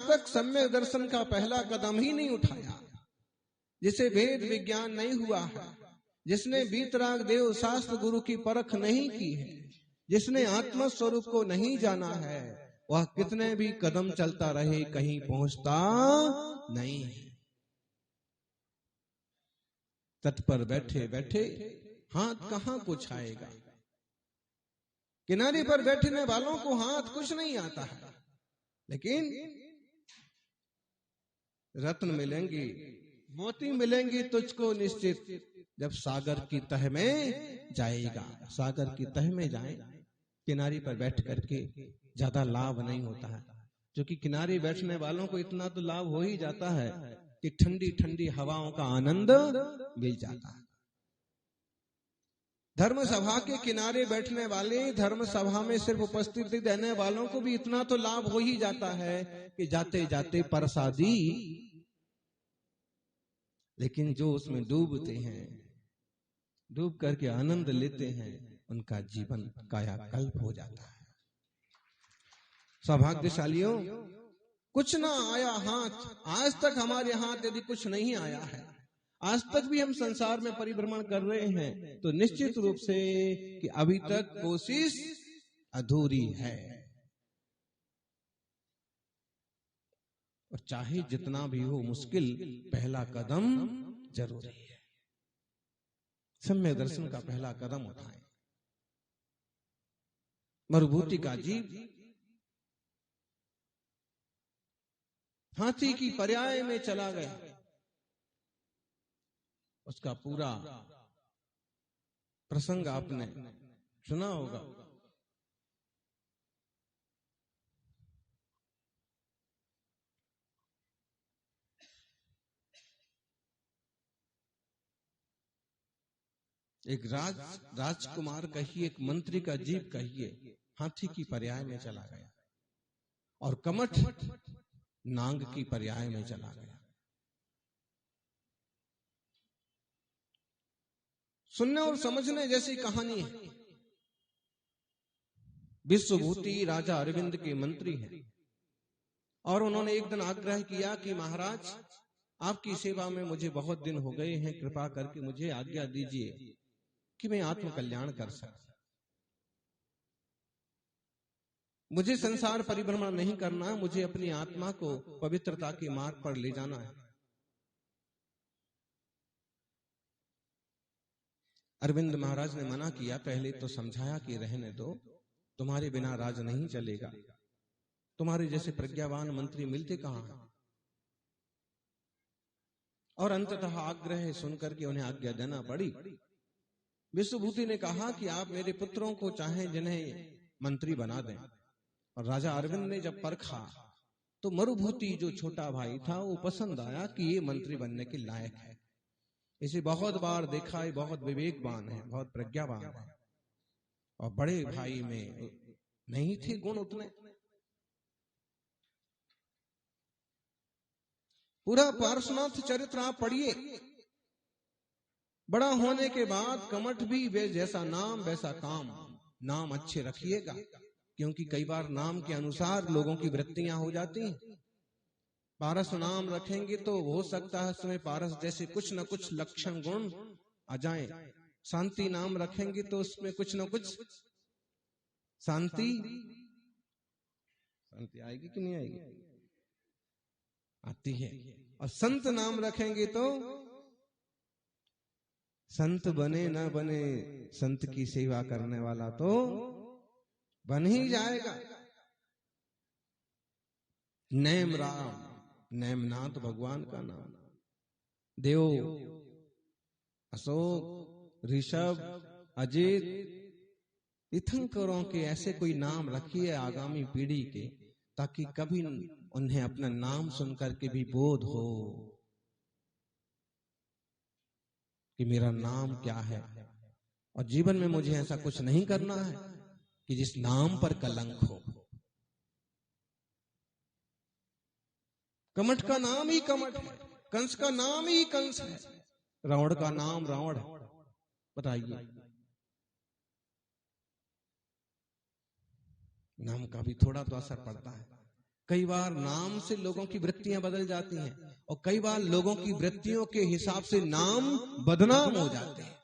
तक सम्यक दर्शन का पहला कदम ही नहीं उठाया, जिसे वेद विज्ञान नहीं हुआ है, जिसने वीतराग देव शास्त्र गुरु की परख नहीं की है, जिसने आत्म स्वरूप को नहीं जाना है, वह कितने भी कदम चलता रहे कहीं पहुंचता नहीं। तट पर बैठे बैठे हाथ कहां कुछ आएगा, किनारे पर बैठने वालों को हाथ कुछ नहीं आता है, लेकिन रत्न मिलेंगे, मोती मिलेंगे तुझको निश्चित जब सागर की तह में जाएगा। सागर की तह में जाए, किनारे पर बैठ करके ज्यादा लाभ नहीं होता है, क्योंकि किनारे बैठने वालों को इतना तो लाभ हो ही जाता है कि ठंडी ठंडी हवाओं का आनंद मिल जाता है। धर्म सभा के किनारे बैठने वाले, धर्म सभा में सिर्फ उपस्थिति देने वालों को भी इतना तो लाभ हो ही जाता है कि जाते जाते प्रसादी, लेकिन जो उसमें डूबते हैं, डूब करके आनंद लेते हैं, उनका जीवन कायाकल्प हो जाता है। सौभाग्यशालियों, कुछ ना आया हाथ, आज तक हमारे हाथ यदि कुछ नहीं आया है, आज तक भी हम संसार में परिभ्रमण कर रहे हैं, तो निश्चित रूप से कि अभी तक कोशिश अधूरी है। और चाहे जितना भी हो मुश्किल, पहला कदम जरूरी है। सम्यक दर्शन का पहला कदम उठाएं। मरुभूति का जीव हाथी की पर्याय में चला गया, उसका पूरा प्रसंग आपने सुना होगा। एक राजकुमार कहिए, एक मंत्री का जीव कहिए, हाथी की पर्याय में चला गया और कमठ नांग की पर्याय में चला गया। सुनने और समझने जैसी कहानी है। विश्वभूति राजा अरविंद के मंत्री हैं और उन्होंने एक दिन आग्रह किया कि महाराज, आपकी सेवा में मुझे बहुत दिन हो गए हैं, कृपा करके मुझे आज्ञा दीजिए कि मैं आत्म कल्याण कर सकूं। मुझे संसार परिभ्रमण नहीं करना, मुझे अपनी आत्मा को पवित्रता के मार्ग पर ले जाना है। अरविंद महाराज ने मना किया, पहले तो समझाया कि रहने दो, तुम्हारे बिना राज नहीं चलेगा, तुम्हारे जैसे प्रज्ञावान मंत्री मिलते कहां हैं। और अंततः आग्रह सुनकर के उन्हें आज्ञा देना पड़ी। विश्वभूति ने कहा कि आप मेरे पुत्रों को चाहें जिन्हें मंत्री बना दें। और राजा अरविंद ने जब परखा तो मरुभूति जो छोटा भाई था वो पसंद आया कि ये मंत्री बनने के लायक है। इसे बहुत बार देखा, ये बहुत विवेकवान है, बहुत प्रज्ञावान है। और बड़े भाई में नहीं थे गुण उतने। पूरा पार्श्वनाथ चरित्र आप पढ़िए। बड़ा होने के बाद कमठ भी वे जैसा नाम वैसा काम। नाम अच्छे रखिएगा, क्योंकि कई बार नाम के अनुसार लोगों की वृत्तियां हो जाती हैं। पारस नाम रखेंगे तो हो सकता है उसमें पारस जैसे कुछ न कुछ लक्षण गुण आ जाएं। शांति नाम रखेंगे तो उसमें कुछ न कुछ शांति आएगी कि नहीं आएगी? आती है। और संत नाम रखेंगे तो संत बने न बने, संत की सेवा करने वाला तो बन ही जाएगा। नेम राम, नेमनाथ भगवान का नाम। देव, अशोक, ऋषभ, अजित, तीर्थंकरों के ऐसे कोई नाम रखिए आगामी पीढ़ी के, ताकि कभी उन्हें अपना नाम सुनकर के भी बोध हो कि मेरा नाम क्या है। और जीवन में मुझे ऐसा कुछ नहीं करना है कि जिस नाम पर कलंक हो। कमठ का नाम ही कमठ है, कंस का नाम ही कंस है, रावण का नाम रावण है। बताइए, नाम का भी थोड़ा तो असर पड़ता है। कई बार नाम से लोगों की वृत्तियां बदल जाती हैं और कई बार लोगों की वृत्तियों के हिसाब से नाम बदनाम हो जाते हैं।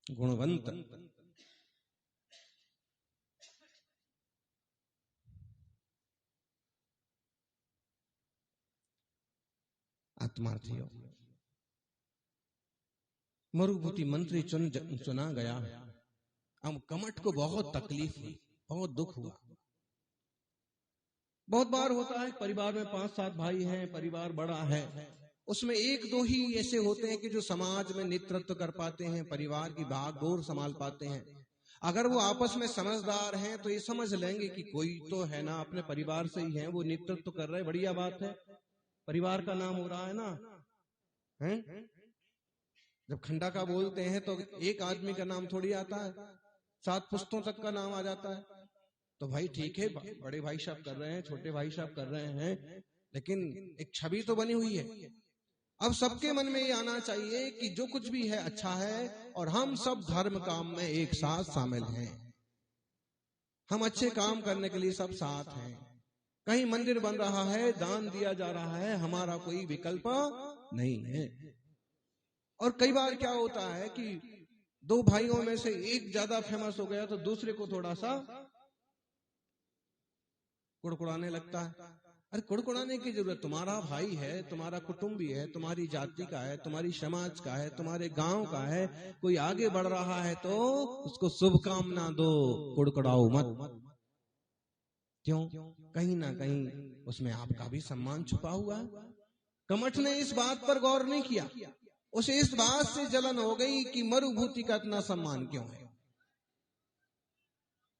गुणवंत, आत्मार्थी हो। मरुभूति मंत्री चुना गया। अब कमठ को बहुत तकलीफ हुई, बहुत दुख हुआ। बहुत बार होता है परिवार में 5-7 भाई हैं, परिवार बड़ा है, उसमें 1-2 ही ऐसे होते हैं कि जो समाज में नेतृत्व कर पाते हैं, परिवार की भागदौड़ संभाल पाते हैं। अगर वो आपस में समझदार हैं तो ये समझ लेंगे कि कोई तो है ना, अपने परिवार से ही है, वो नेतृत्व कर रहे, बढ़िया बात है, परिवार का नाम हो रहा है ना, हैं? जब खंडा का बोलते हैं तो एक आदमी का नाम थोड़ी आता है, 7 पुश्तों तक का नाम आ जाता है। तो भाई ठीक है, बड़े भाई साहब कर रहे हैं, छोटे भाई साहब कर रहे हैं, लेकिन एक छवि तो बनी हुई है। अब सबके मन में ये आना चाहिए कि जो कुछ भी है अच्छा है और हम सब धर्म काम में एक साथ शामिल हैं, हम अच्छे काम करने के लिए सब साथ हैं। कहीं मंदिर बन रहा है, दान दिया जा रहा है, हमारा कोई विकल्प नहीं है। और कई बार क्या होता है कि 2 भाइयों में से एक ज्यादा फेमस हो गया तो दूसरे को थोड़ा सा कुड़कुड़ाने लगता है। अरे कुड़कुड़ाने की जरूरत, तुम्हारा भाई है, तुम्हारा कुटुंबी है, तुम्हारी जाति का है, तुम्हारी समाज का है, तुम्हारे गांव का है, कोई आगे बढ़ रहा है तो उसको शुभकामना दो, कुड़कुड़ाओ मत। क्यों? कहीं ना कहीं उसमें आपका भी सम्मान छुपा हुआ है। कमठ ने इस बात पर गौर नहीं किया, उसे इस बात से जलन हो गई कि मरुभूति का इतना सम्मान क्यों है।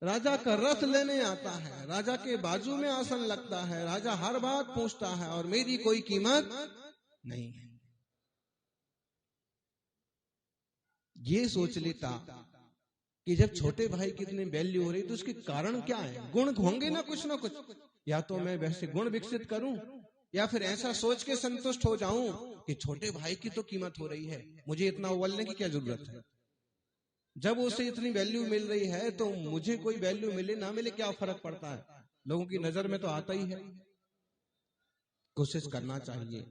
राजा का रथ लेने आता है, राजा के बाजू में आसन लगता है, राजा हर बात पूछता है और मेरी कोई कीमत नहीं है। ये सोच लेता कि जब छोटे भाई की इतनी वैल्यू हो रही तो उसके कारण क्या है, गुण होंगे ना कुछ, या तो मैं वैसे गुण विकसित करूं या फिर ऐसा सोच के संतुष्ट हो जाऊं कि छोटे भाई की तो कीमत हो रही है, मुझे इतना उबलने की क्या जरूरत है। जब उसे इतनी वैल्यू मिल रही है तो मुझे कोई वैल्यू मिले ना मिले क्या फर्क पड़ता है, लोगों की नजर में तो आता ही है। कोशिश करना चाहिए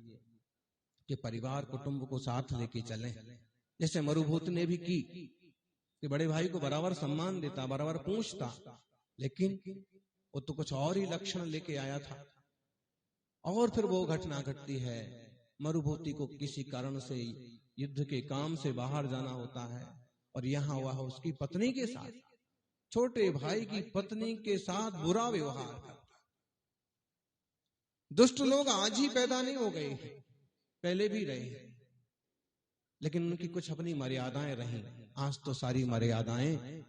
कि परिवार कुटुंब को साथ लेके चलें, जैसे मरुभूति ने भी की कि बड़े भाई को बराबर सम्मान देता, बराबर पूछता, लेकिन वो तो कुछ और ही लक्षण लेके आया था। और फिर वो घटना घटती है, मरुभूति को किसी कारण से युद्ध के काम से बाहर जाना होता है और यहाँ वह उसकी पत्नी के साथ, छोटे भाई की पत्नी के साथ बुरा व्यवहार करता। दुष्ट लोग आज ही पैदा नहीं हो गए हैं, पहले भी रहे हैं, लेकिन उनकी कुछ अपनी मर्यादाएं रही। आज तो सारी मर्यादाएं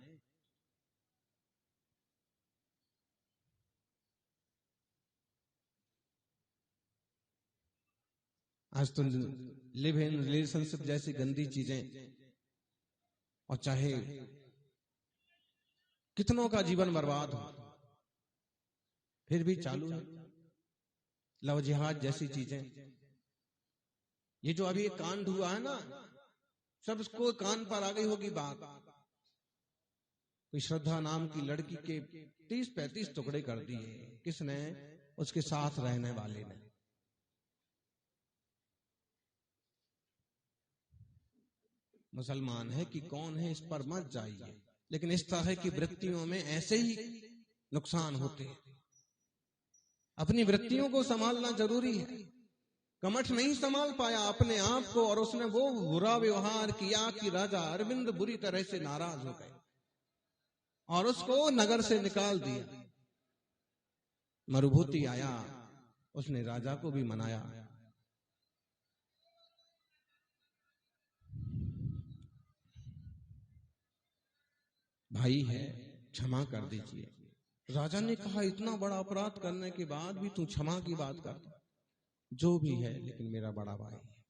आज तो लिव इन रिलेशनशिप जैसी गंदी चीजें, और चाहे कितनों का जीवन बर्बाद हो फिर भी चालू है। लव जिहाद जैसी चीजें, ये जो अभी कांड हुआ है ना, सबको कान पर आ गई होगी बात। कोई श्रद्धा नाम की लड़की के 30-35 टुकड़े कर दिए, किसने? उसके साथ रहने वाले ने। मुसलमान है कि कौन है इस पर मत जाइए, लेकिन इस तरह की वृत्तियों में ऐसे ही नुकसान होते हैं। अपनी वृत्तियों को संभालना जरूरी है। कमठ नहीं संभाल पाया अपने आप को और उसने वो बुरा व्यवहार किया कि राजा अरविंद बुरी तरह से नाराज हो गए और उसको नगर से निकाल दिया। मरुभूति आया, उसने राजा को भी मनाया। भाई है, क्षमा कर दीजिए। राजा ने कहा इतना बड़ा अपराध करने के बाद भी तू क्षमा की बात करता। जो भी है, लेकिन मेरा बड़ा भाई है,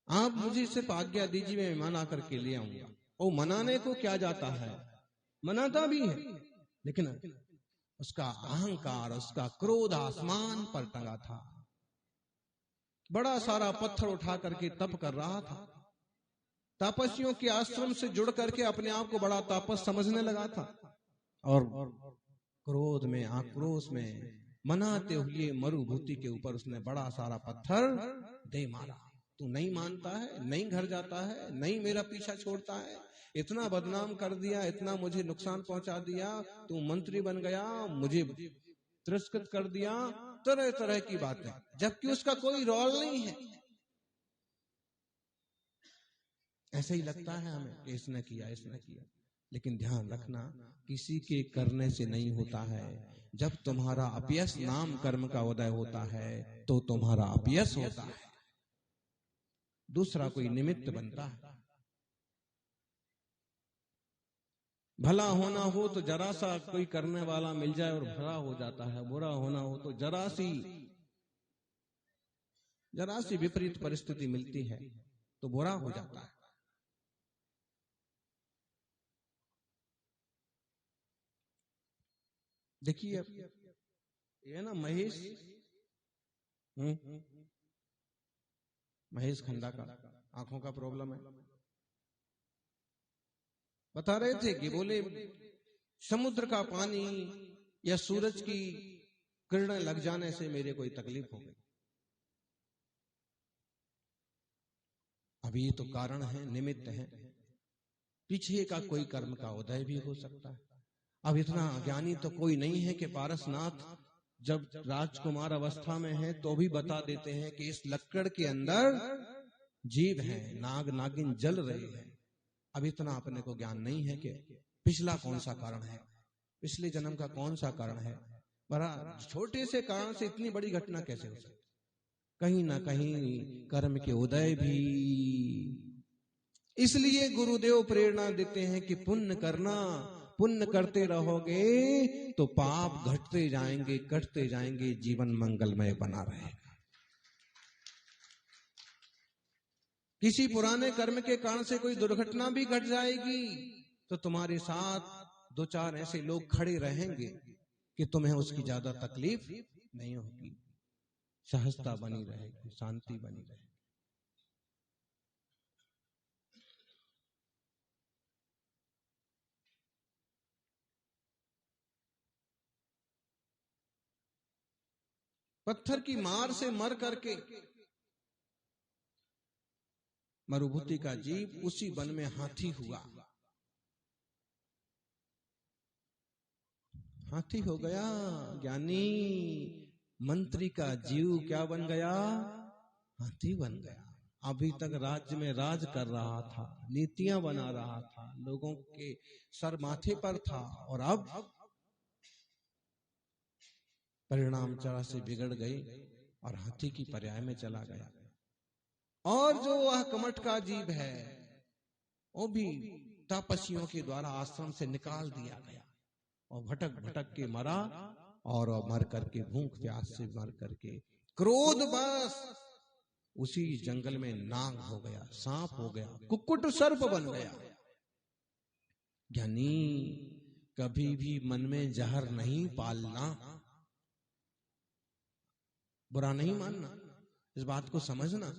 आप मुझे सिर्फ आज्ञा दीजिए, मैं मना करके ले आऊंगा। वो मनाने को क्या जाता है, मनाता भी है, लेकिन उसका अहंकार, उसका क्रोध आसमान पर टंगा था। बड़ा सारा पत्थर उठा करके तप कर रहा था। तपस्वियों के आश्रम से जुड़ करके अपने आप को बड़ा तापस समझने लगा था और क्रोध में, आक्रोश में मनाते हुए मरुभूति के ऊपर उसने बड़ा सारा पत्थर दे मारा। तू नहीं मानता है, नहीं घर जाता है, नहीं मेरा पीछा छोड़ता है, इतना बदनाम कर दिया, इतना मुझे नुकसान पहुंचा दिया, तू मंत्री बन गया, मुझे तिरस्कृत कर दिया, तरह तरह की बातें, जबकि उसका कोई रोल नहीं है। ऐसे ही लगता है हमें कि इसने किया, इसने किया, लेकिन ध्यान रखना किसी के करने से नहीं होता है। जब तुम्हारा अपयश नाम कर्म का उदय होता है तो तुम्हारा अपयश होता है, दूसरा कोई निमित्त बनता है। भला होना हो तो जरा सा कोई करने वाला मिल जाए और भला हो जाता है, बुरा होना हो तो जरा सी विपरीत परिस्थिति मिलती है तो बुरा हो जाता है। देखिए ये ना महेश खंडा का आंखों का प्रॉब्लम है। बता रहे थे कि बोले समुद्र का पानी या सूरज की किरणें लग जाने से मेरे कोई तकलीफ हो गई। अभी तो कारण है, निमित्त है, पीछे का कोई कर्म का उदय भी हो सकता है। अब इतना अज्ञानी तो कोई नहीं है कि पारसनाथ जब राजकुमार अवस्था में है तो भी बता देते हैं कि इस लक्कड़ के अंदर जीव है, नाग नागिन जल रहे हैं। अब इतना अपने को ज्ञान नहीं है कि पिछला कौन सा कारण है, पिछले जन्म का कौन सा कारण है। बड़ा छोटे से कारण से इतनी बड़ी घटना कैसे हो सकती? कहीं ना कहीं कर्म के उदय भी। इसलिए गुरुदेव प्रेरणा देते हैं कि पुण्य करना, पुण्य करते रहोगे तो पाप घटते जाएंगे, कटते जाएंगे, जीवन मंगलमय बना रहेगा। किसी पुराने कर्म के कारण से कोई दुर्घटना भी घट जाएगी तो तुम्हारे साथ दो चार ऐसे लोग खड़े रहेंगे कि तुम्हें उसकी ज्यादा तकलीफ नहीं होगी, सहजता बनी रहेगी, शांति बनी रहेगी। पत्थर की मार से मर करके मरुभूति का जीव उसी वन में हाथी हुआ, हाथी हो गया। ज्ञानी मंत्री का जीव क्या बन गया? हाथी बन गया। अभी तक राज्य में राज कर रहा था, नीतियां बना रहा था, लोगों के सर माथे पर था, और अब परिणाम जरा से बिगड़ गए और हाथी की पर्याय में चला गया। और जो वह कमठ का जीव है वो भी तपस्वियों के द्वारा आश्रम से निकाल दिया गया और भटक भटक के मरा, और मर करके भूख प्यास से मर करके क्रोध बस उसी जंगल में नाग हो गया, सांप हो गया, कुक्कुट सर्प बन गया। ज्ञानी कभी भी मन में जहर नहीं पालना, बुरा नहीं मानना, इस बात को समझना।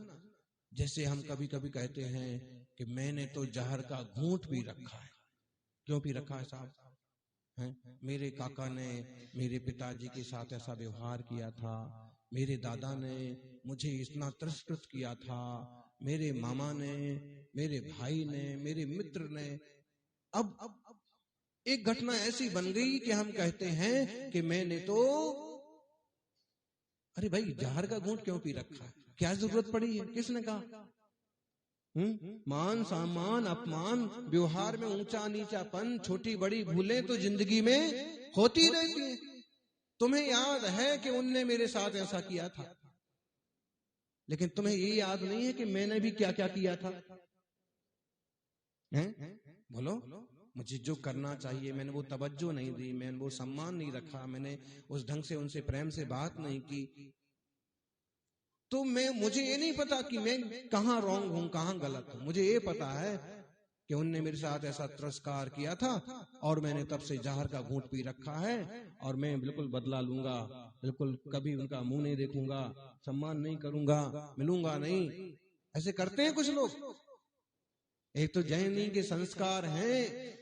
जैसे हम कभी कभी कहते हैं कि मैंने तो जहर का घूंट भी रखा है। क्यों भी रखा है साहब? मेरे काका ने मेरे पिताजी के साथ ऐसा व्यवहार किया था, मेरे दादा ने मुझे इतना तिरस्कृत किया था, मेरे मामा ने, मेरे भाई ने, मेरे मित्र ने। अब एक घटना ऐसी बन गई कि हम कहते हैं कि मैंने तो, अरे भाई जहर का घूंट क्यों पी रखा है? क्या जरूरत पड़ी है? किसने कहा? मान सम्मान अपमान, व्यवहार में ऊंचा नीचापन, छोटी बड़ी भूलें तो जिंदगी में होती रहती हैं। तुम्हें याद है कि उनने मेरे साथ ऐसा किया था, लेकिन तुम्हें ये याद नहीं है कि मैंने भी क्या क्या किया था। बोलो, मुझे जो करना चाहिए मैंने वो तवज्जो नहीं दी, मैंने वो सम्मान नहीं रखा, मैंने उस ढंग से उनसे प्रेम से बात नहीं की, तो मुझे ये नहीं पता कि मैं कहां रॉन्ग हूं, कहां गलत हूं। मुझे ये पता है कि कि उनने मेरे साथ ऐसा तिरस्कार किया था और मैंने तब से जहर का घूंट पी रखा है और मैं बिल्कुल बदला लूंगा, बिल्कुल कभी उनका मुंह नहीं देखूंगा, सम्मान नहीं करूंगा, मिलूंगा नहीं। ऐसे करते हैं कुछ लोग। एक तो जैनी के संस्कार हैं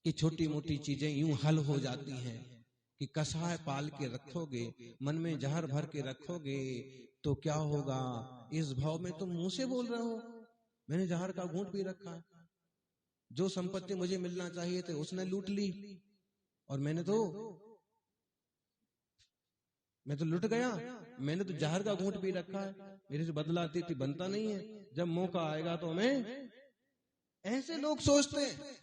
कि छोटी मोटी चीजें यूं हल हो जाती हैं कि कसाय पाल के रखोगे, मन में जहर भर के रखोगे तो क्या होगा। इस भाव में तुम मुंह से बोल रहे हो मैंने जहर का घूंट पी रखा है, जो संपत्ति मुझे मिलना चाहिए थे उसने लूट ली और मैं तो लुट गया, मैंने तो जहर का घूंट पी रखा है, मेरे से बदला अतिथि बनता नहीं है, जब मौका आएगा तो मैं। ऐसे लोग सोचते हैं।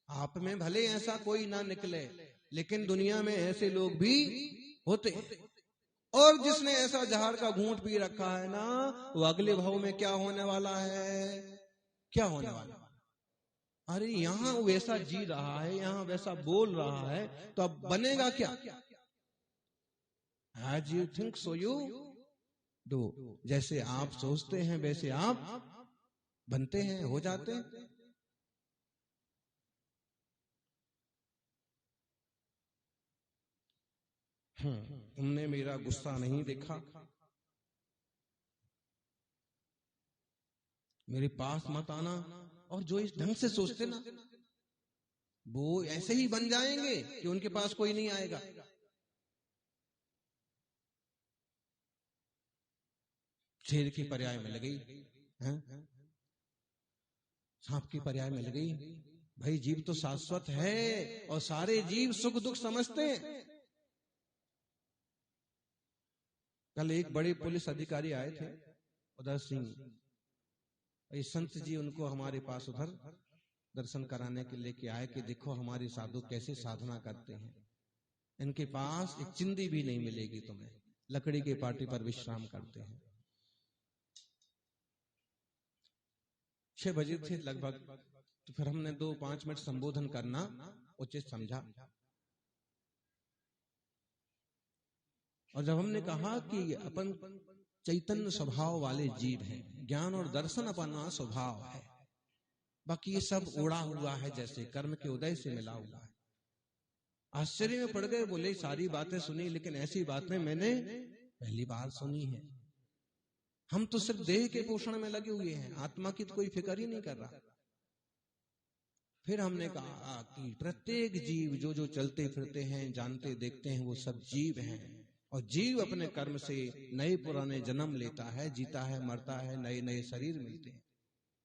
आप में भले ऐसा कोई ना निकले, लेकिन दुनिया में ऐसे लोग भी होते हैं। और जिसने ऐसा जहर का घूंट पी रखा है ना, वो अगले भाव में क्या होने वाला है, क्या होने वाला। अरे यहां वैसा जी रहा है, यहां वैसा बोल रहा है, तो अब बनेगा क्या। As you think so you do। जैसे आप सोचते हैं वैसे आप बनते हैं, हो जाते हैं। तुमने मेरा गुस्सा नहीं देखा, मेरे पास मत आना। और जो इस ढंग से सोचते ना, वो ऐसे ही बन जाएंगे कि उनके पास कोई नहीं आएगा। शेर की पर्याय में लगी, सांप की पर्याय में लगी। भाई जीव तो शाश्वत है और सारे जीव सुख दुख समझते हैं। कल एक बड़े पुलिस अधिकारी आए थे, उदय सिंह, संत जी उनको हमारे पास उधर दर्शन कराने के लेके आए कि देखो हमारे साधु कैसे साधना करते हैं, इनके पास एक चिंदी भी नहीं मिलेगी तुम्हें, लकड़ी के पाटी पर विश्राम करते हैं। 6 बजे थे लगभग, तो फिर हमने 2-5 मिनट संबोधन करना उचित समझा। और जब हमने कहा कि अपन चैतन्य स्वभाव वाले जीव हैं, ज्ञान और दर्शन अपना स्वभाव है, बाकी ये सब उड़ा हुआ है, जैसे कर्म के उदय से मिला हुआ है। आश्चर्य में पड़ गए, बोले सारी बातें सुनी लेकिन ऐसी बातें मैंने पहली बार सुनी है। हम तो सिर्फ देह के पोषण में लगे हुए हैं, आत्मा की तो कोई फिक्र ही नहीं कर रहा। फिर हमने कहा कि प्रत्येक जीव जो जो चलते फिरते हैं, जानते देखते हैं, वो सब जीव हैं और जीव अपने कर्म से नए पुराने जन्म लेता है, जीता है, मरता है, नए नए शरीर मिलते हैं।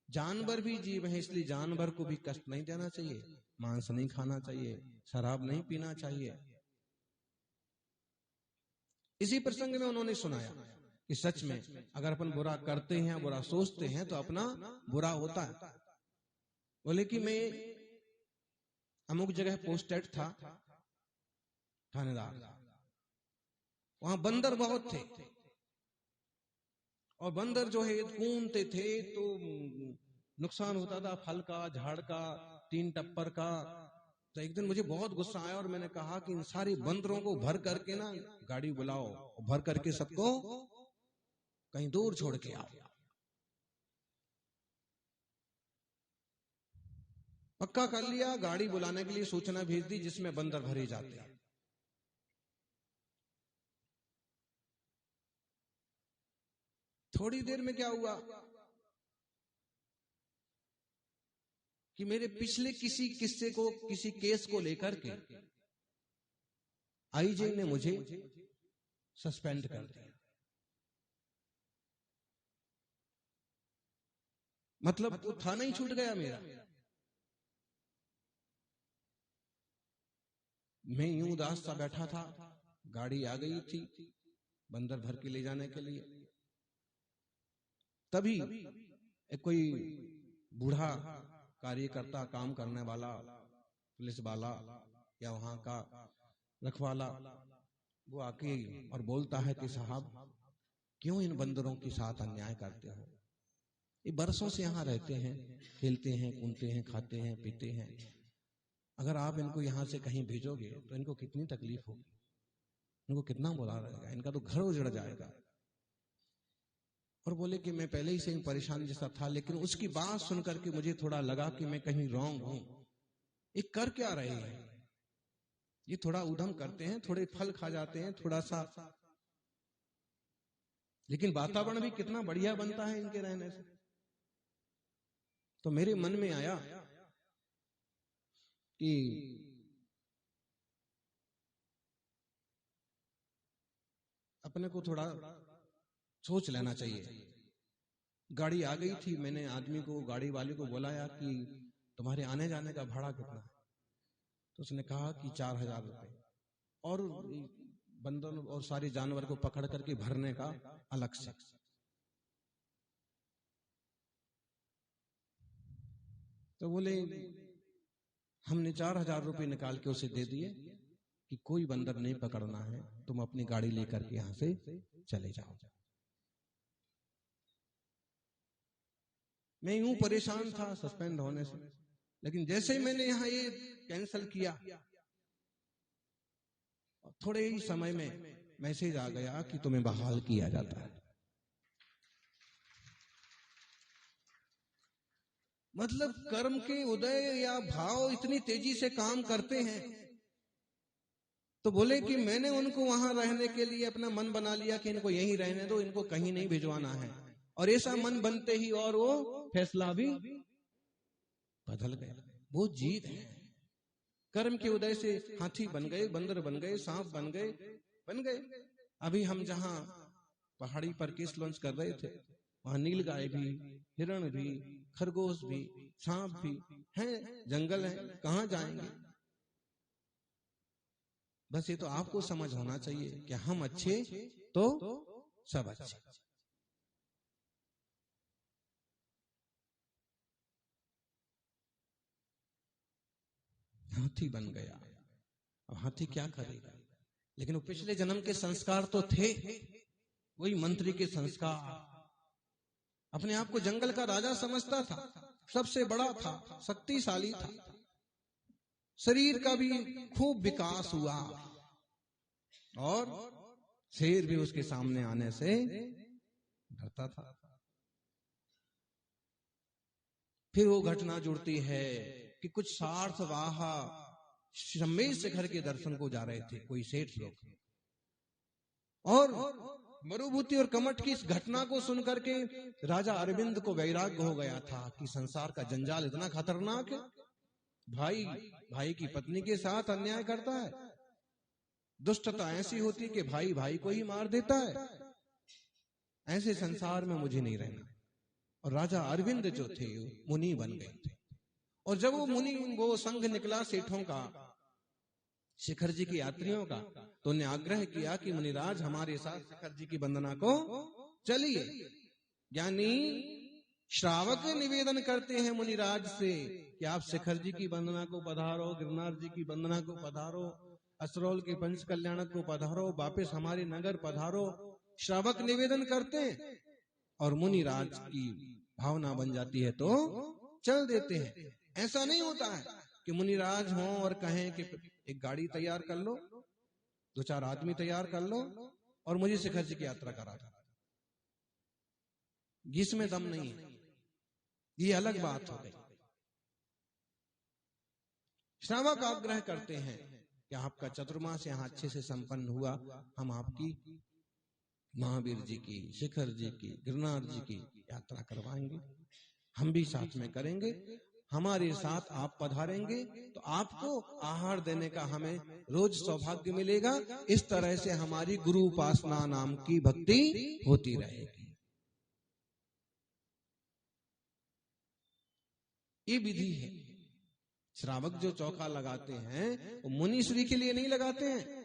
जानवर भी जीव है, इसलिए जानवर को भी कष्ट नहीं देना चाहिए, मांस नहीं खाना चाहिए, शराब नहीं पीना चाहिए। इसी प्रसंग में उन्होंने सुनाया कि सच में अगर अपन बुरा करते हैं, बुरा सोचते हैं तो अपना बुरा होता है। बोले कि मैं अमुक जगह पोस्टेड था, थानेदार, वहां बंदर बहुत थे और बंदर जो है कूदते थे तो नुकसान होता था, फल का, झाड़ का, तीन टप्पर का। तो एक दिन मुझे बहुत गुस्सा आया और मैंने कहा कि इन सारे बंदरों को भर करके ना गाड़ी बुलाओ, भर करके सबको कहीं दूर छोड़ के आओ। पक्का कर लिया, गाड़ी बुलाने के लिए सूचना भेज दी जिसमें बंदर भरे जाते हैं। थोड़ी देर में क्या हुआ कि मेरे पिछले किसी किस्से को, किसी केस को लेकर के आईजी ने मुझे सस्पेंड कर दिया। मतलब वो थाना ही छूट गया मेरा। मैं यूं उदास सा बैठा था, गाड़ी आ गई थी बंदर भर के ले जाने के लिए। तभी एक कोई बूढ़ा कार्यकर्ता, काम करने वाला, पुलिस वाला या वहां का रखवाला, वो आके और बोलता है कि साहब क्यों इन बंदरों के साथ अन्याय करते हो, ये बरसों से यहाँ रहते हैं, खेलते हैं, कूदते हैं, खाते हैं, पीते हैं, अगर आप इनको यहाँ से कहीं भेजोगे तो इनको कितनी तकलीफ होगी, इनको कितना बुरा रहेगा, इनका तो घर उजड़ जाएगा। और बोले कि मैं पहले ही से परेशान जैसा था, लेकिन उसकी बात सुनकर के मुझे थोड़ा लगा कि मैं कहीं रॉन्ग हूं। ये कर क्या रहे हैं, ये थोड़ा उधम करते हैं, थोड़े फल खा जाते हैं थोड़ा सा, लेकिन वातावरण भी कितना बढ़िया बनता है इनके रहने से। तो मेरे मन में आया कि अपने को थोड़ा सोच लेना चाहिए। गाड़ी आ गई थी, मैंने आदमी को, गाड़ी वाले को बुलाया कि तुम्हारे आने जाने का भाड़ा कितना है। तो उसने कहा कि 4000 रुपए, और बंदर और सारे जानवर को पकड़ करके भरने का अलग से। तो बोले हमने 4000 रुपए निकाल के उसे दे दिए कि कोई बंदर नहीं पकड़ना है, तुम अपनी गाड़ी लेकर के यहां से चले जाओ। मैं यूं परेशान था सस्पेंड होने से, लेकिन जैसे ही मैंने यहां ये कैंसिल किया, थोड़े ही समय में मैसेज आ गया कि तुम्हें बहाल किया जाता है। मतलब कर्म के उदय या भाव इतनी तेजी से काम करते हैं। तो बोले कि मैंने उनको वहां रहने के लिए अपना मन बना लिया कि इनको यहीं रहने दो, इनको कहीं नहीं भिजवाना है। और ऐसा मन बनते ही और वो फैसला भी बदल गया। वो जीत है। कर्म के उदय से हाथी बन गए, बंदर बन गए, सांप बन गए। अभी हम जहां पहाड़ी पर केस लॉन्च कर रहे थे, वहां नीलगाय भी, हिरण भी, खरगोश भी, सांप भी हैं, जंगल है, कहां जाएंगे। बस ये तो आपको समझ होना चाहिए कि हम अच्छे तो सब अच्छे। हाथी बन गया, अब हाथी क्या करेगा, लेकिन वो पिछले जन्म के संस्कार तो थे, वही मंत्री के संस्कार। अपने आप को जंगल का राजा समझता था, सबसे बड़ा था, शक्तिशाली था, शरीर का भी खूब विकास हुआ, और शेर भी उसके सामने आने से डरता था। फिर वो घटना जुड़ती है कि कुछ सार्थवाहा शम्मेश शिखर के दर्शन को जा रहे थे कोई सेठ लोग, और मरुभूति और कमठ की इस घटना को सुनकर के राजा अरविंद को वैराग्य हो गया था कि संसार का जंजाल इतना खतरनाक है। भाई भाई की पत्नी के साथ अन्याय करता है, दुष्टता ऐसी होती कि भाई भाई को ही मार देता है। ऐसे संसार में मुझे नहीं रहना। और राजा अरविंद जो थे मुनि बन गए थे। और जब वो संघ निकला सेठों का, शिखर जी की यात्रियों का, तो उन्हें आग्रह किया कि मुनिराज हमारे साथ शिखर जी की वंदना को चलिए। यानी श्रावक निवेदन करते हैं मुनिराज से कि आप शिखर जी की वंदना को पधारो, गिरनार जी की वंदना को पधारो, असरौल के पंच कल्याणक को पधारो, वापिस हमारे नगर पधारो। श्रावक निवेदन करते हैं और मुनिराज की भावना बन जाती है तो चल देते हैं। ऐसा नहीं होता है कि मुनिराज हों और कहें कि एक गाड़ी तैयार कर लो, 2-4 आदमी तैयार कर लो और मुझे शिखर जी की यात्रा करा दो। जिसमें दम नहीं है, ये अलग बात हो गई। श्रावक आग्रह करते हैं कि आपका चतुर्मास यहाँ अच्छे से संपन्न हुआ, हम आपकी महावीर जी की, शिखर जी की, गिरनार जी की यात्रा करवाएंगे, हम भी साथ में करेंगे, हमारे साथ आप पधारेंगे तो आपको आहार देने का हमें रोज सौभाग्य मिलेगा। इस तरह से हमारी गुरु उपासना नाम की भक्ति होती रहेगी। ये विधि है। श्रावक जो चौका लगाते हैं वो मुनीश्वरी के लिए नहीं लगाते हैं,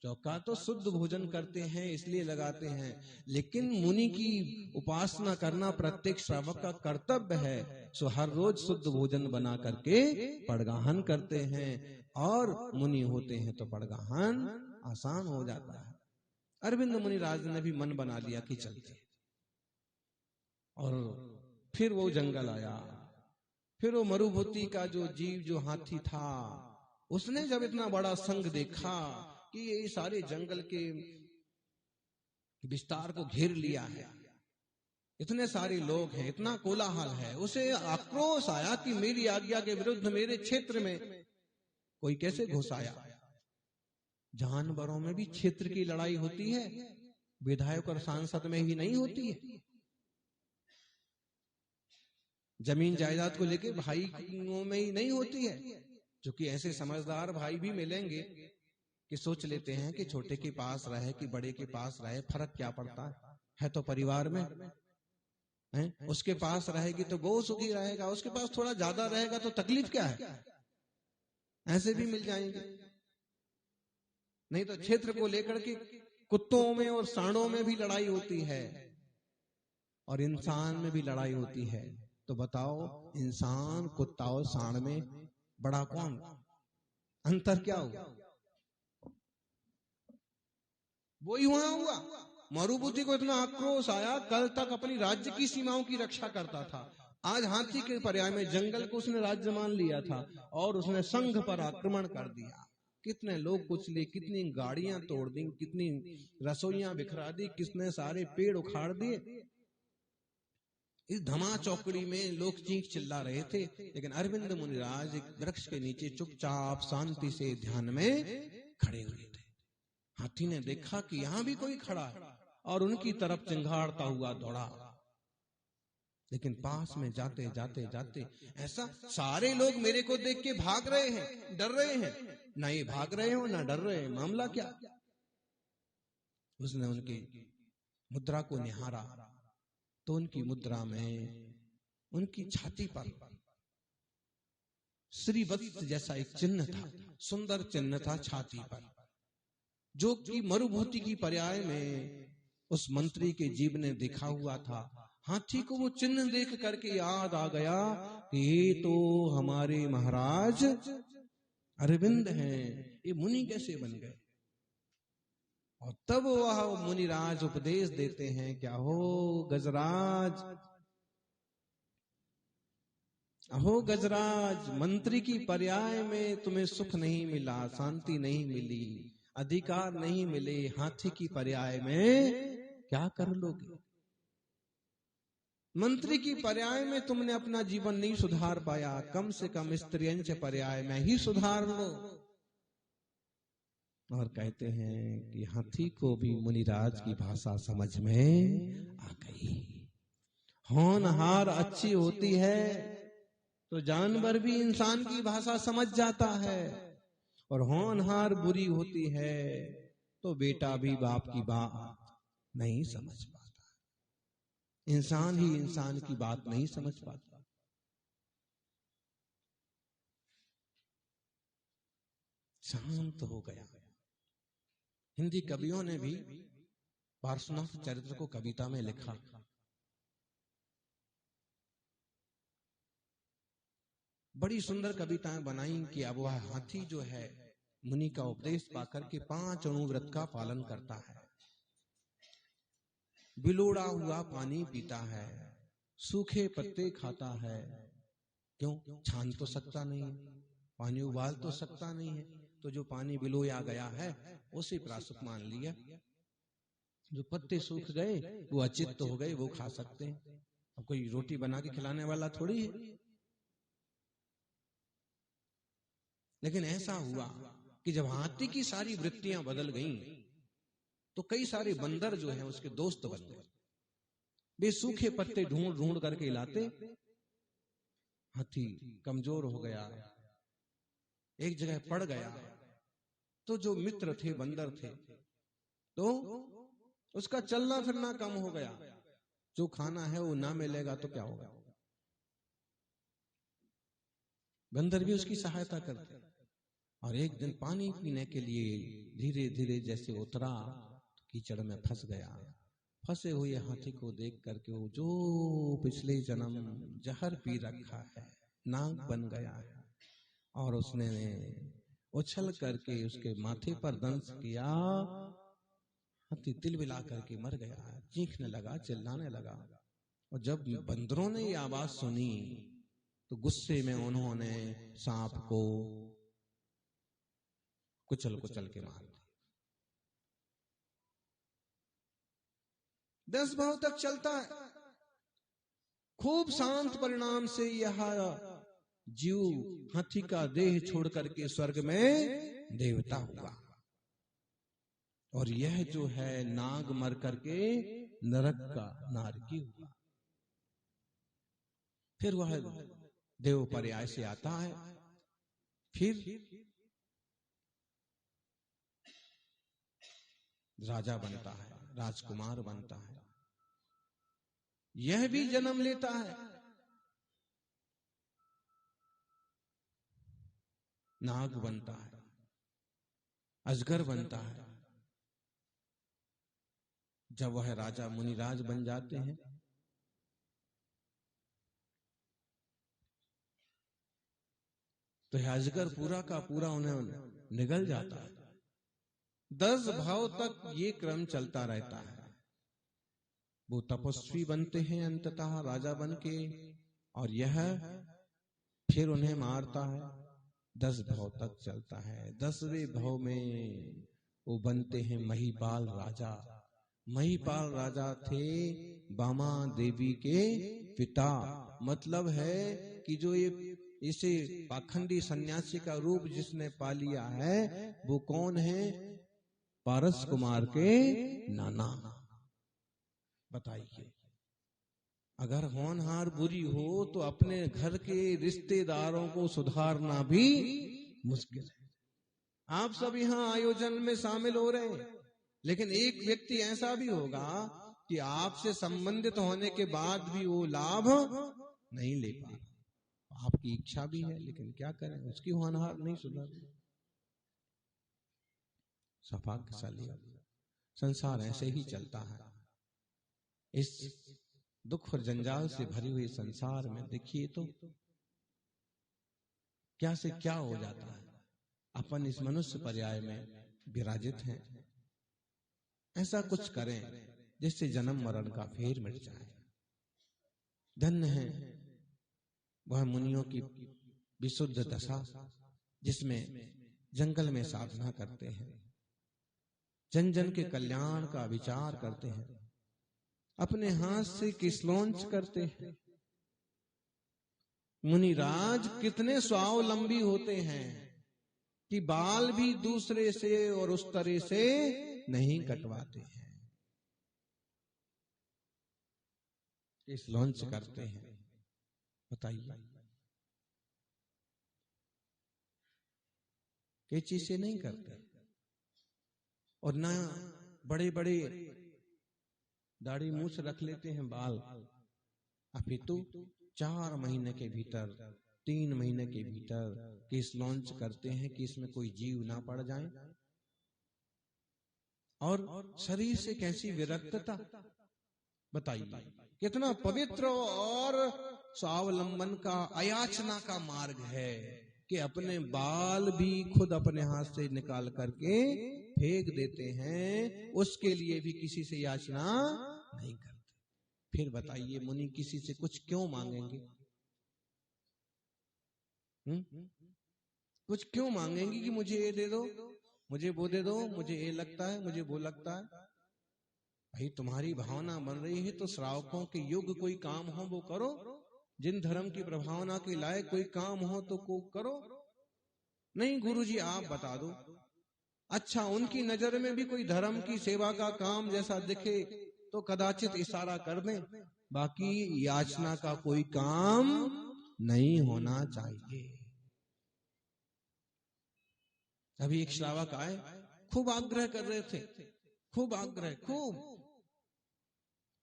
चौका तो शुद्ध भोजन करते हैं इसलिए लगाते हैं, लेकिन मुनि की उपासना करना प्रत्येक श्रावक का कर्तव्य है। सो हर रोज शुद्ध भोजन बना करके पड़गाहन करते हैं, और मुनि होते हैं तो पड़गाहन आसान हो जाता है। अरविंद मुनिराज ने भी मन बना लिया कि चलते, और फिर वो जंगल आया। फिर वो मरुभूति का जो जीव, जो हाथी था, उसने जब इतना बड़ा संघ देखा कि ये सारे जंगल के विस्तार को घेर लिया है, इतने सारे लोग हैं, इतना कोलाहल है, उसे आक्रोश आया कि मेरी आज्ञा के विरुद्ध मेरे क्षेत्र में कोई कैसे घुस आया। जानवरों में भी क्षेत्र की लड़ाई होती है, विधायक और सांसद में ही नहीं होती है। जमीन जायदाद को लेके भाइयों में ही नहीं होती है। क्योंकि ऐसे समझदार भाई भी मिलेंगे कि सोच लेते हैं कि छोटे के पास रहे कि बड़े के पास रहे, फर्क क्या पड़ता है तो परिवार में है। उसके पास रहेगी तो वो सुखी रहेगा, उसके पास थोड़ा ज्यादा रहेगा तो तकलीफ क्या है। ऐसे भी मिल जाएंगे। नहीं तो क्षेत्र को लेकर के कुत्तों में और सांडों में भी लड़ाई होती है और इंसान में भी लड़ाई होती है। तो बताओ, इंसान, कुत्ता और सांड में बड़ा कौन, अंतर क्या हुआ? वही वहां हुआ। मरुभूति को इतना आक्रोश आया, कल तक अपनी राज्य की सीमाओं की रक्षा करता था, आज हाथी के पर्याय में जंगल को उसने राज्य मान लिया था और उसने संघ पर आक्रमण कर दिया। कितने लोग कुचले, कितनी गाड़ियां तोड़ दी, कितनी रसोइयां बिखरा दी, कितने सारे पेड़ उखाड़ दिए। इस धमा चौकड़ी में लोग चीख चिल्ला रहे थे, लेकिन अरविंद मुनिराज एक वृक्ष के नीचे चुपचाप शांति से ध्यान में खड़े हुए थे। हाथी ने देखा कि यहां भी कोई खड़ा है और उनकी तरफ चिंगाड़ता हुआ दौड़ा। लेकिन पास में जाते जाते जाते ऐसा, सारे लोग मेरे को देख के भाग रहे हैं, डर रहे हैं। ना ये भाग रहे हो ना डर रहे हैं, मामला क्या? उसने उनकी मुद्रा को निहारा तो उनकी मुद्रा में, उनकी छाती पर श्रीवत्स जैसा एक चिन्ह था, सुंदर चिन्ह था छाती पर, जो कि मरुभूति की पर्याय में उस मंत्री के जीव ने देखा हुआ था। हाथी को वो चिन्ह देख करके याद आ गया कि ये तो हमारे महाराज अरविंद हैं, ये मुनि कैसे बन गए। और तब वह मुनिराज उपदेश देते हैं, क्या हो गजराज, अहो गजराज, मंत्री की पर्याय में तुम्हें सुख नहीं मिला, शांति नहीं मिली, अधिकार नहीं मिले, हाथी की पर्याय में क्या कर लोगे? मंत्री की पर्याय में तुमने अपना जीवन नहीं सुधार पाया, कम से कम स्त्रियंच पर्याय में ही सुधार लो। और कहते हैं कि हाथी को भी मुनिराज की भाषा समझ में आ गई। होनहार अच्छी होती है तो जानवर भी इंसान की भाषा समझ जाता है, और होनहार बुरी होती है तो बेटा भी बाप की बात नहीं समझ पाता, इंसान ही इंसान की बात नहीं समझ पाता। शांत हो गया। हिंदी कवियों ने भी पार्श्वनाथ चरित्र को कविता में लिखा। बड़ी सुंदर कविताएं बनाई कि अब वह हाथी जो है मुनि का उपदेश पाकर के 5 अणुव्रत का पालन करता है, बिलोड़ा हुआ पानी पीता है, सूखे पत्ते खाता है। क्यों? छान तो सकता नहीं है, पानी उबाल तो सकता नहीं है, तो जो पानी बिलोया गया है उसे प्रासुक मान लिया। जो पत्ते सूख गए वो अचित्त हो गए, वो खा सकते हैं। अब कोई रोटी बना के खिलाने वाला थोड़ी है। लेकिन ऐसा हुआ कि जब हाथी की सारी वृत्तियां बदल गईं, तो कई सारे बंदर जो हैं उसके दोस्त बन गए। वे सूखे पत्ते ढूंढ ढूंढ करके लाते। हाथी कमजोर हो गया, एक जगह पड़ गया, तो जो मित्र थे, बंदर थे, तो उसका चलना फिरना कम हो गया। जो खाना है वो ना मिलेगा तो क्या होगा? बंदर भी उसकी सहायता करते। और एक दिन पानी पीने के लिए धीरे धीरे जैसे उतरा, कीचड़ में फंस गया। फंसे हुए हाथी को देख करके वो जो पिछले जन्म जहर पी रखा है, नाग बन गया है, और उसने उछल करके उसके माथे पर दंश किया। हाथी तिलबिला करके मर गया, चीखने लगा, चिल्लाने लगा। और जब बंदरों ने ये आवाज सुनी तो गुस्से में उन्होंने सांप को कुचल कुचल के मार दिया। 10 भाव तक चलता है। खूब शांत परिणाम से यह जीव हाथी का देह छोड़ करके स्वर्ग में देवता हुआ, और यह जो है नाग मर करके नरक का नारकी हुआ। फिर वह देव पर्याय से आता है, फिर राजा बनता है, राजकुमार बनता है, यह भी जन्म लेता है, नाग बनता है, अजगर बनता है। जब वह राजा मुनिराज बन जाते हैं तो अजगर पूरा का पूरा उन्हें निगल जाता है। 10 भाव तक ये क्रम चलता रहता है। वो तपस्वी बनते हैं अंततः राजा बन के, और यह फिर उन्हें मारता है। 10 भाव तक चलता है। 10वें भाव में वो बनते हैं महिपाल राजा। महिपाल राजा थे बामा देवी के पिता। मतलब है कि जो ये इसे पाखंडी सन्यासी का रूप जिसने पा लिया है वो कौन है? पारस कुमार के नाना। बताइए, अगर होनहार बुरी हो तो अपने घर के रिश्तेदारों को सुधारना भी मुश्किल है। आप सब यहाँ आयोजन में शामिल हो रहे हैं, लेकिन एक व्यक्ति ऐसा भी होगा कि आपसे संबंधित होने के बाद भी वो लाभ नहीं ले पा रहा। आपकी इच्छा भी है, लेकिन क्या करें, उसकी होनहार नहीं सुधर। सौभाग्यशाली संसार ऐसे ही चलता है। इस दुख और जंजाल से भरी हुई संसार में देखिए तो क्या से क्या हो जाता है। अपन इस मनुष्य पर्याय में विराजित हैं। ऐसा कुछ करें जिससे जन्म मरण का फेर मिट जाए। धन्य है वह मुनियों की विशुद्ध दशा जिसमें जंगल में साधना करते हैं, जन जन के कल्याण का विचार करते हैं, अपने हाथ से किसलौंच करते हैं। मुनिराज कितने स्वावलंबी होते हैं कि बाल भी दूसरे से और उस तरह से नहीं कटवाते हैं, किसलौंच करते हैं। बताइए, कैंची से नहीं करते। और ना बड़े बड़े दाढ़ी मूछ रख लेते हैं बाल, अपितु 4 महीने के भीतर, 3 महीने के भीतर किसलौंच करते हैं कि इसमें कोई जीव ना पड़ जाए। और शरीर से कैसी विरक्तता। बताइए, कितना पवित्र और स्वावलंबन का, अयाचना का मार्ग है कि अपने बाल भी खुद अपने हाथ से निकाल करके फेंक देते हैं, उसके लिए भी किसी से याचना नहीं करते। फिर बताइए, मुनि किसी से कुछ क्यों मांगेंगे? कुछ क्यों मांगेंगे कि मुझे ये दे दो, मुझे वो दे दो, मुझे ये लगता है, मुझे वो लगता है। भाई तुम्हारी भावना बन रही है तो श्रावकों के योग्य कोई काम हो वो करो। जिन धर्म की प्रभावना के लायक कोई काम हो तो को करो। नहीं गुरुजी आप बता दो। अच्छा, उनकी नजर में भी कोई धर्म की सेवा का काम जैसा दिखे तो कदाचित इशारा कर दें, बाकी याचना का कोई काम नहीं होना चाहिए। अभी एक श्रावक आए, खूब आग्रह कर रहे थे, खूब आग्रह, खूब।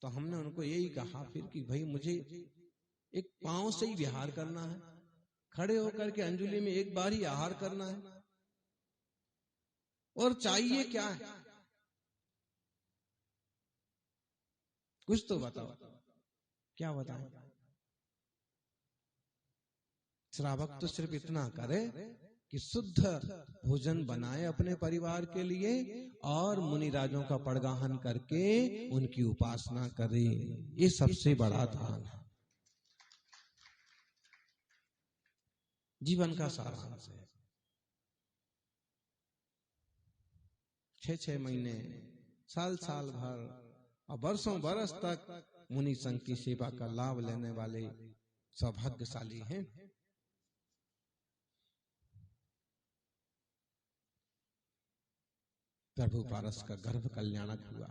तो हमने उनको यही कहा फिर कि भाई मुझे एक पांव से ही विहार करना है, खड़े होकर के अंजलि में एक बार ही आहार करना है, और चाहिए क्या है, कुछ तो बताओ। क्या बताएं? श्रावक तो सिर्फ इतना करे कि शुद्ध भोजन बनाए अपने परिवार के लिए और मुनिराजों का पड़गाहन करके उनकी उपासना करे। ये सबसे बड़ा दान है, जीवन का सारांश है। 6-6 महीने, साल भर और बरसों बरस तक मुनि संघ की सेवा का लाभ लेने वाले सौभाग्यशाली हैं। प्रभु पारस का गर्भ कल्याणक हुआ,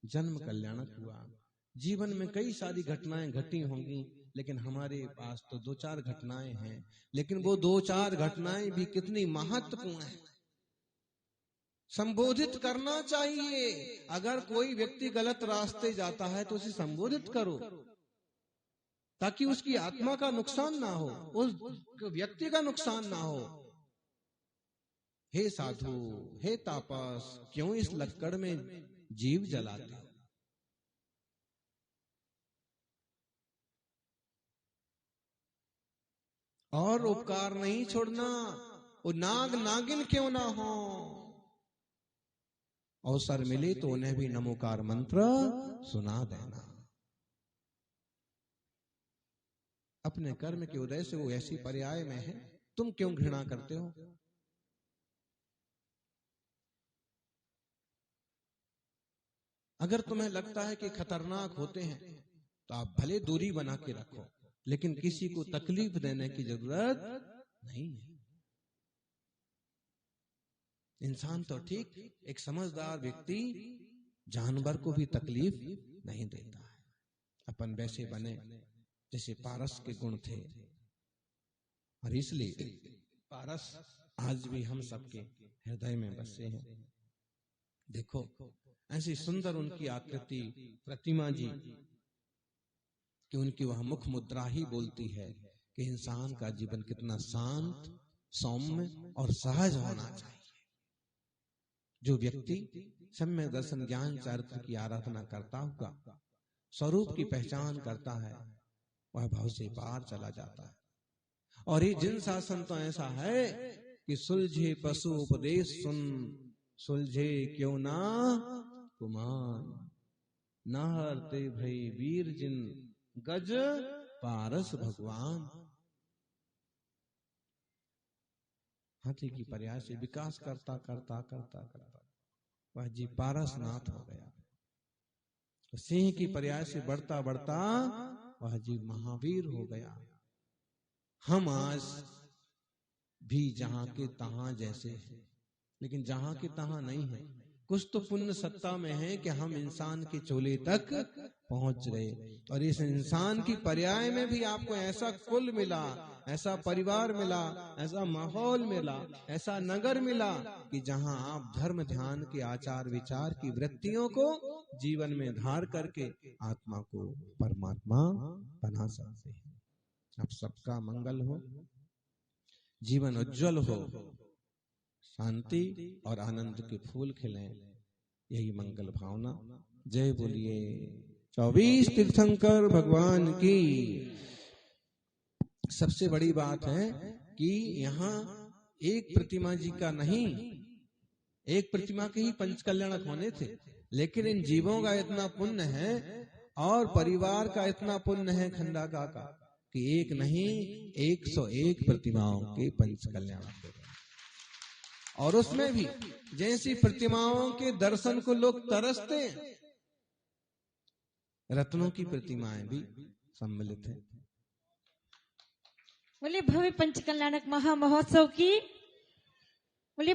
जन्म कल्याणक हुआ। जीवन में कई सारी घटनाएं घटी होंगी, लेकिन हमारे पास तो 2-4 घटनाएं हैं, लेकिन वो 2-4 घटनाएं भी कितनी महत्वपूर्ण है। संबोधित करना चाहिए। अगर कोई व्यक्ति गलत रास्ते जाता है तो उसे संबोधित करो, ताकि उसकी आत्मा का नुकसान ना हो, उस व्यक्ति का नुकसान ना हो। हे साधु, हे तापस, क्यों इस लक्कड़ में जीव जलाते हो? और उपकार नहीं छोड़ना, वो नाग नागिन क्यों ना हो। अवसर मिले तो उन्हें भी नमोकार मंत्र सुना देना। अपने कर्म के उदय से वो ऐसी पर्याय में है, तुम क्यों घृणा करते हो? अगर तुम्हें लगता है कि खतरनाक होते हैं तो आप भले दूरी बना के रखो, लेकिन किसी को तकलीफ देने की जरूरत नहीं है। इंसान तो ठीक, एक समझदार व्यक्ति जानवर को भी तकलीफ नहीं देता है। अपन वैसे बने जैसे पारस के गुण थे, और इसलिए पारस आज भी हम सबके हृदय में बसे हैं। देखो ऐसी सुंदर उनकी आकृति, प्रतिमा जी, कि उनकी वह मुख मुद्रा ही बोलती है कि इंसान का जीवन कितना शांत, सौम्य और सहज होना चाहिए। जो व्यक्ति सम्यक दर्शन ज्ञान चरित्र की आराधना करता हुआ स्वरूप की पहचान करता है, वह भव से पार चला जाता है। और ये जिन शासन तो ऐसा है कि सुलझे पशु उपदेश सुन, सुलझे क्यों ना कुमान, नहरते भई वीर जिन गज पारस भगवान। हाथी की पर्याय से विकास करता करता करता करता वह जी पारसनाथ हो गया। सिंह की पर्याय से बढ़ता बढ़ता वह जी महावीर हो गया। हम आज भी जहां के तहां जैसे हैं, लेकिन जहां के तहां नहीं है। कुछ तो पुण्य सत्ता में है कि हम इंसान के चोले तक पहुंच गए, और इस इंसान की पर्याय में भी आपको ऐसा कुल मिला, ऐसा परिवार मिला, ऐसा माहौल मिला, ऐसा नगर मिला कि जहां आप धर्म ध्यान के आचार विचार की वृत्तियों को जीवन में धार करके आत्मा को परमात्मा बना सकते हैं। अब सबका मंगल हो, जीवन उज्जवल हो, शांति और आनंद के फूल खिलें, यही मंगल भावना। जय बोलिए 24 तीर्थंकर भगवान की। सबसे बड़ी बात है कि यहाँ एक प्रतिमा जी का नहीं, एक प्रतिमा के ही पंच कल्याणक होने थे, लेकिन इन जीवों का इतना पुण्य है और परिवार का इतना पुण्य है खंडाका का कि एक नहीं 101 प्रतिमाओं के पंच कल्याणक। और उसमें भी जैसी प्रतिमाओं के दर्शन को लोग तरसते हैं, रत्नों की प्रतिमाएं भी सम्मिलित हैं। बोले भव्य पंच कल्याणक महा महोत्सव की